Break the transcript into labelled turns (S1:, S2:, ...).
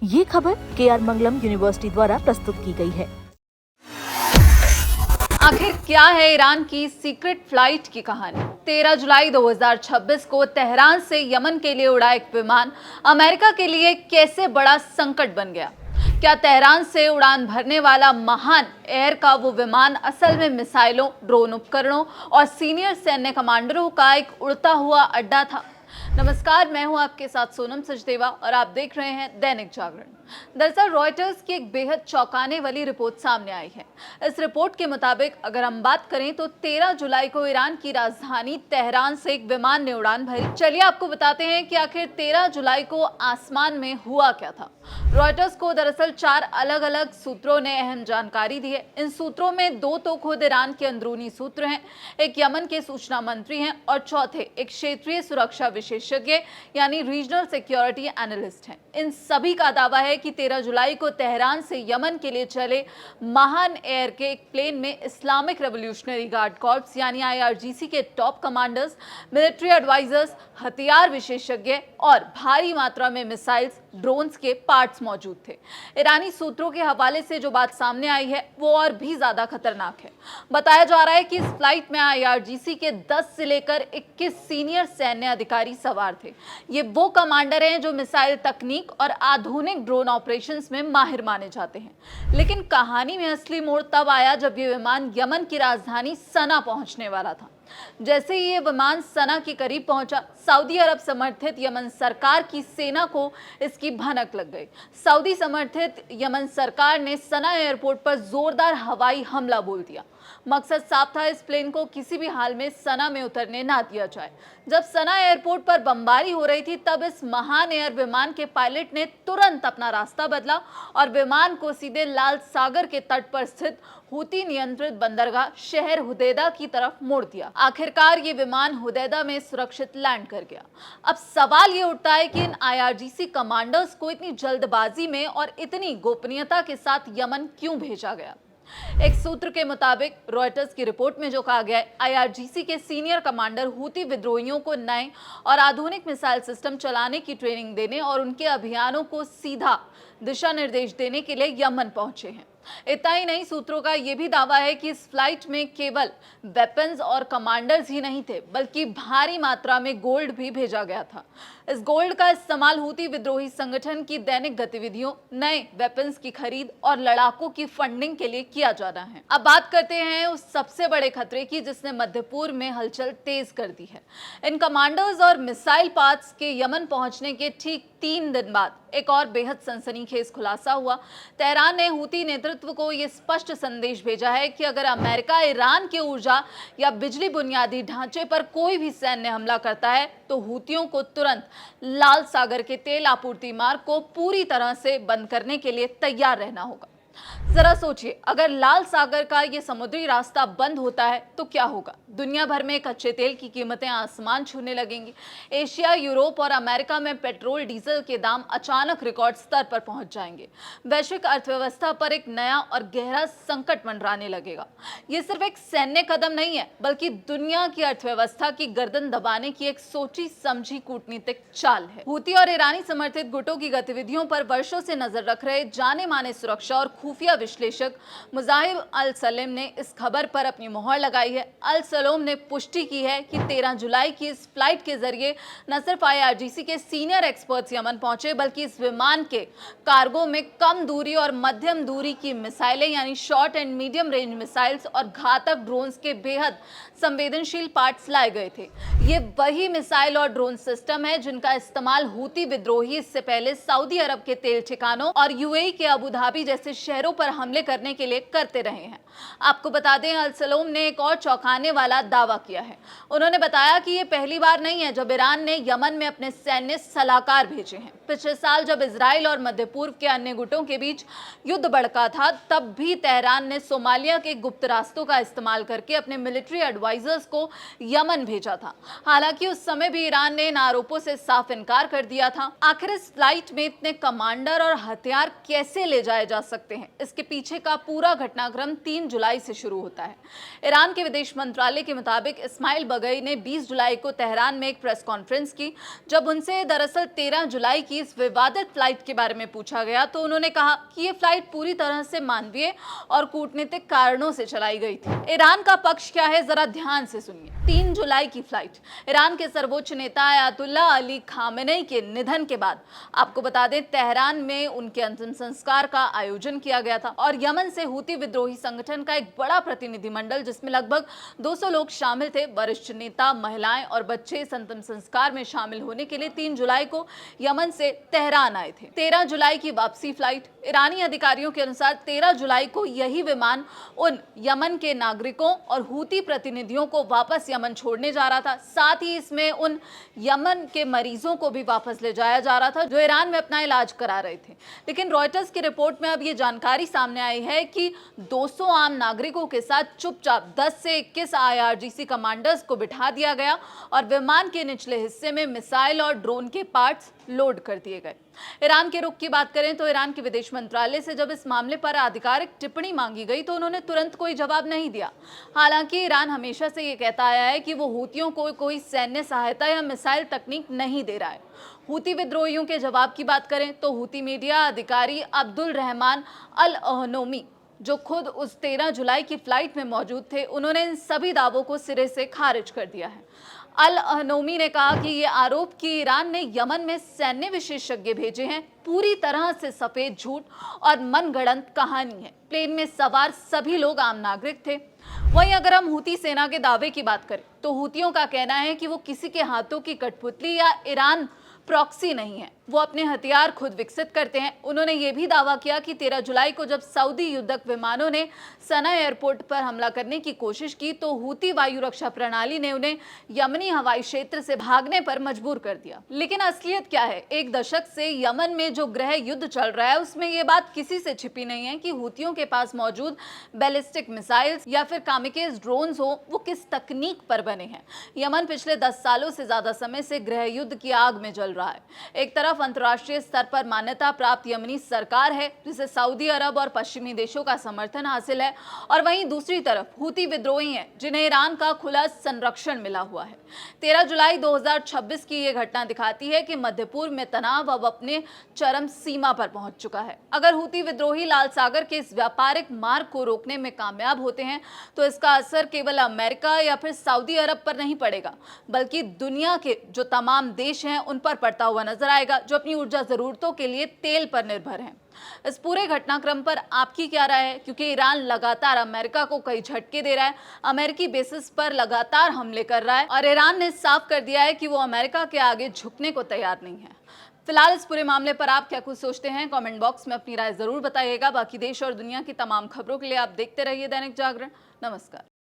S1: ये खबर KR मंगलम university द्वारा प्रस्तुत की गई है।
S2: आखिर क्या है ईरान की सीक्रेट फ्लाइट की कहानी? 13 जुलाई 2026 को तेहरान से यमन के लिए उड़ा एक विमान अमेरिका के लिए कैसे बड़ा संकट बन गया? क्या तेहरान से उड़ान भरने वाला महान एयर का वो विमान असल में मिसाइलों, ड्रोन उपकरणों और सीनियर सैन्य कमांडरों का एक उड़ता हुआ अड्डा था? नमस्कार, मैं हूं आपके साथ सोनम सचदेवा और आप देख रहे हैं दैनिक जागरण। दरअसल रॉयटर्स की एक बेहद चौंकाने वाली रिपोर्ट सामने आई है। इस रिपोर्ट के मुताबिक अगर हम बात करें तो 13 जुलाई को ईरान की राजधानी तेहरान से एक विमान ने उड़ान भरी। चलिए आपको बताते हैं कि आखिर 13 जुलाई को आसमान में हुआ क्या था। रॉयटर्स को दरअसल 4 अलग अलग सूत्रों ने अहम जानकारी दी है। इन सूत्रों में 2 तो खुद ईरान के अंदरूनी सूत्र हैं, एक यमन के सूचना मंत्री हैं और चौथे एक क्षेत्रीय सुरक्षा विशेषज्ञ यानी रीजनल सिक्योरिटी एनालिस्ट हैं। इन सभी का दावा है कि 13 जुलाई को तेहरान से यमन के लिए चले महान एयर के एक प्लेन में इस्लामिक रेवोल्यूशनरी गार्ड कॉर्प्स यानी IRGC के टॉप कमांडर्स, मिलिट्री एडवाइजर्स, हथियार विशेषज्ञ और भारी मात्रा में मिसाइल्स, ड्रोन्स के पार्ट्स मौजूद थे। ईरानी सूत्रों के हवाले से जो बात सामने आई है वो और भी ज्यादा खतरनाक है। बताया जा रहा है कि इस फ्लाइट में IRGC के 10 से लेकर 21 सीनियर सैन्य अधिकारी सवार थे। ये वो कमांडर हैं जो मिसाइल तकनीक और आधुनिक ड्रोन ऑपरेशंस में माहिर माने जाते हैं। लेकिन कहानी में असली मोड़ तब आया जब ये विमान यमन की राजधानी सना पहुंचने वाला था। जैसे ही ये विमान सना के करीब पहुंचा, सऊदी अरब समर्थित यमन सरकार की सेना को इसकी भनक लग गई। सऊदी समर्थित यमन सरकार ने सना एयरपोर्ट पर जोरदार हवाई हमला बोल दिया। मकसद साफ था, इस प्लेन को किसी भी हाल में सना में उतरने ना दिया जाए। जब सना एयरपोर्ट पर बमबारी हो रही थी तब इस महान एयर विमान के पायलट ने तुरंत अपना रास्ता बदला और विमान को सीधे लाल सागर के तट पर स्थित हूती नियंत्रित बंदरगाह शहर हुदैदा की तरफ मोड़ दिया। आखिरकार ये विमान हुदैदा में सुरक्षित लैंड कर गया। अब सवाल ये उठता है कि इन IRGC कमांडर्स को इतनी जल्दबाजी में और इतनी गोपनीयता के साथ यमन क्यों भेजा गया? एक सूत्र के मुताबिक रॉयटर्स की रिपोर्ट में जो कहा गया है, IRGC के सीनियर कमांडर हूती विद्रोहियों को नए और आधुनिक मिसाइल सिस्टम चलाने की ट्रेनिंग देने और उनके अभियानों को सीधा दिशा निर्देश देने के लिए यमन पहुंचे हैं। इतना ही नहीं, सूत्रों का यह भी दावा है कि इस फ्लाइट में केवल वेपन्स और कमांडर्स ही नहीं थे बल्कि भारी मात्रा में गोल्ड भी भेजा गया था। इस गोल्ड का इस्तेमाल हूती विद्रोही संगठन की दैनिक गतिविधियों, नए वेपन्स की खरीद और लड़ाकों की फंडिंग के लिए किया जाना है। अब बात करते हैं उस सबसे बड़े खतरे की जिसने मध्य पूर्व में हलचल तेज कर दी है। इन कमांडर्स और मिसाइल पार्ट्स के यमन पहुंचने के ठीक 3 दिन बाद एक और बेहद सनसनीखेज खुलासा हुआ। तेहरान ने हूती नेतृत्व को यह स्पष्ट संदेश भेजा है कि अगर अमेरिका ईरान की ऊर्जा या बिजली बुनियादी ढांचे पर कोई भी सैन्य हमला करता है तो हूतियों को तुरंत लाल सागर के तेल आपूर्ति मार्ग को पूरी तरह से बंद करने के लिए तैयार रहना होगा। जरा सोचिए, अगर लाल सागर का ये समुद्री रास्ता बंद होता है तो क्या होगा? दुनिया भर में कच्चे तेल की कीमतें आसमान छूने लगेंगी। एशिया, यूरोप और अमेरिका में पेट्रोल डीजल के दाम अचानक रिकॉर्ड स्तर पर पहुंच जाएंगे। वैश्विक अर्थव्यवस्था पर एक नया और गहरा संकट मंडराने लगेगा। ये सिर्फ एक सैन्य कदम नहीं है बल्कि दुनिया की अर्थव्यवस्था की गर्दन दबाने की एक सोची समझी कूटनीतिक चाल है। हूती और ईरानी समर्थित गुटों की गतिविधियों पर वर्षों से नजर रख रहे जाने माने सुरक्षा और खुफिया विश्लेषक मुजाहिब अल सलेम ने इस खबर पर अपनी मोहर लगाई है। अल सलेम ने पुष्टि की है कि 13 जुलाई की इस फ्लाइट के जरिए न सिर्फ IRGC के सीनियर एक्सपर्ट्स यमन पहुंचे बल्कि इस विमान के कार्गो में कम दूरी और मध्यम दूरी की मिसाइलें यानी short and medium range missiles और घातक ड्रोन्स के बेहद संवेदनशील पार्ट्स लाए गए थे। ये वही मिसाइल और ड्रोन सिस्टम है जिनका इस्तेमाल हूती विद्रोही इससे पहले सऊदी अरब के तेल ठिकानों और UAE के अबू धाबी जैसे शहरों पर हमले करने के लिए करते रहे हैं। आपको बता दें, अल सलेम ने एक और चौंकाने वाला दावा किया है। उन्होंने बताया कि ये पहली बार नहीं है जब ईरान ने यमन में अपने सैन्य सलाहकार भेजे हैं। पिछले साल जब इजराइल और मध्य पूर्व के अन्य गुटों के बीच युद्ध भड़का था तब भी तेहरान ने सोमालिया के गुप्त रास्तों का इस्तेमाल करके अपने मिलिट्री एडवाइजर्स को यमन भेजा था। हालांकि उस समय भी ईरान ने इन आरोपों से साफ इनकार कर दिया था। आखिर इस फ्लाइट में इतने कमांडर और हथियार कैसे ले जाए जा सकते हैं? इसके पीछे का पूरा घटनाक्रम 3 3 जुलाई से शुरू होता है। ईरान के विदेश मंत्रालय के मुताबिक इस्माइल बगई ने 20 जुलाई को तेहरान में एक प्रेस कॉन्फ्रेंस की। जब उनसे दरअसल 13 जुलाई की इस विवादित फ्लाइट के बारे में पूछा गया तो उन्होंने कहा कि ये फ्लाइट पूरी तरह से मानवीय और कूटनीतिक कारणों से चलाई गई थी। ईरान का पक्ष क्या है, जरा ध्यान से सुनिए। 3 जुलाई की फ्लाइट ईरान के सर्वोच्च नेता अयातुल्ला अली खामेनेई के निधन के बाद, आपको बता दें, तेहरान में उनके अंतिम संस्कार का आयोजन किया गया था और यमन से हूती विद्रोही संगठन का एक बड़ा प्रतिनिधिमंडल जिसमें लगभग 200 लोग शामिल थे, वरिष्ठ नेता, महिलाएं और बच्चे इस अंतिम संस्कार में शामिल होने के लिए 3 जुलाई को यमन से तेहरान आए थे। 13 जुलाई की वापसी फ्लाइट, ईरानी अधिकारियों के अनुसार 13 जुलाई को यही विमान उन यमन के नागरिकों और हूती प्रतिनिधियों को वापस यमन छोड़ने जा रहा था। साथ ही इसमें उन यमन के मरीजों को भी वापस ले जाया जा रहा था जो ईरान में अपना इलाज करा रहे थे। लेकिन रॉयटर्स की रिपोर्ट में अब ये जानकारी सामने आई है कि 200 आम नागरिकों के साथ चुपचाप 10 से 21 IRGC कमांडर्स को बिठा दिया गया और विमान के निचले हिस्से में मिसाइल और ड्रोन के पार्ट्स लोड कर दिए गए। ईरान के रुख की बात करें तो ईरान के विदेश मंत्रालय से जब इस मामले पर आधिकारिक टिप्पणी मांगी गई तो उन्होंने तुरंत कोई जवाब नहीं दिया। हालांकि ईरान हमेशा से ये कहता आया है कि वो हूतियों को कोई सैन्य सहायता या मिसाइल तकनीक नहीं दे रहा है। हूती विद्रोहियों के जवाब की बात करें तो हूती मीडिया अधिकारी अब्दुल रहमान अल अहनोमी, जो खुद उस 13 जुलाई की फ्लाइट में मौजूद थे, उन्होंने इन सभी दावों को सिरे से खारिज कर दिया है। अल अहनोमी ने कहा कि ये आरोप कि ईरान ने यमन में सैन्य विशेषज्ञ भेजे हैं पूरी तरह से सफेद झूठ और मनगढ़ंत कहानी है। प्लेन में सवार सभी लोग आम नागरिक थे। वहीं अगर हम हूती सेना के दावे की बात करें तो हूतियों का कहना है कि वो किसी के हाथों की कठपुतली या ईरान प्रॉक्सी नहीं है, वो अपने हथियार खुद विकसित करते हैं। उन्होंने ये भी दावा किया कि 13 जुलाई को जब सऊदी युद्धक विमानों ने सना एयरपोर्ट पर हमला करने की कोशिश की तो हूती वायु रक्षा प्रणाली ने उन्हें यमनी हवाई क्षेत्र से भागने पर मजबूर कर दिया। लेकिन असलियत क्या है? एक दशक से यमन में जो गृह युद्ध चल रहा है उसमें ये बात किसी से छिपी नहीं है कि हूतियों के पास मौजूद बैलिस्टिक मिसाइल्स या फिर कामिकेज ड्रोन्स हो, वो किस तकनीक पर बने हैं। यमन पिछले 10 सालों से ज्यादा समय से गृह युद्ध की आग में जल रहा है। एक तरफ अंतर्राष्ट्रीय स्तर पर मान्यता प्राप्त यमनी सरकार है जिसे सऊदी अरब और पश्चिमी देशों का समर्थन हासिल है, और वहीं दूसरी तरफ हूती विद्रोही हैं जिन्हें ईरान का खुला संरक्षण मिला हुआ है। 13 जुलाई 2026 की यह घटना दिखाती है कि मध्य पूर्व में तनाव अब अपने चरम सीमा पर पहुंच चुका है। अगर हूती विद्रोही लाल सागर के इस व्यापारिक मार्ग को रोकने में कामयाब होते हैं तो इसका असर केवल अमेरिका या फिर सऊदी अरब पर नहीं पड़ेगा, बल्कि दुनिया के जो तमाम देश हैं उन पर पड़ता हुआ नजर आएगा जो अपनी ऊर्जा जरूरतों के लिए तेल पर निर्भर हैं। इस पूरे घटनाक्रम पर आपकी क्या राय है? क्योंकि ईरान लगातार अमेरिका को कई झटके दे रहा है, अमेरिकी बेसिस पर लगातार हमले कर रहा है और ईरान ने साफ कर दिया है कि वो अमेरिका के आगे झुकने को तैयार नहीं है। फिलहाल इस पूरे मामले पर आप क्या कुछ सोचते हैं? कमेंट बॉक्स में अपनी राय जरूर बताइएगा। बाकी देश और दुनिया की तमाम खबरों के लिए आप देखते रहिए दैनिक जागरण। नमस्कार।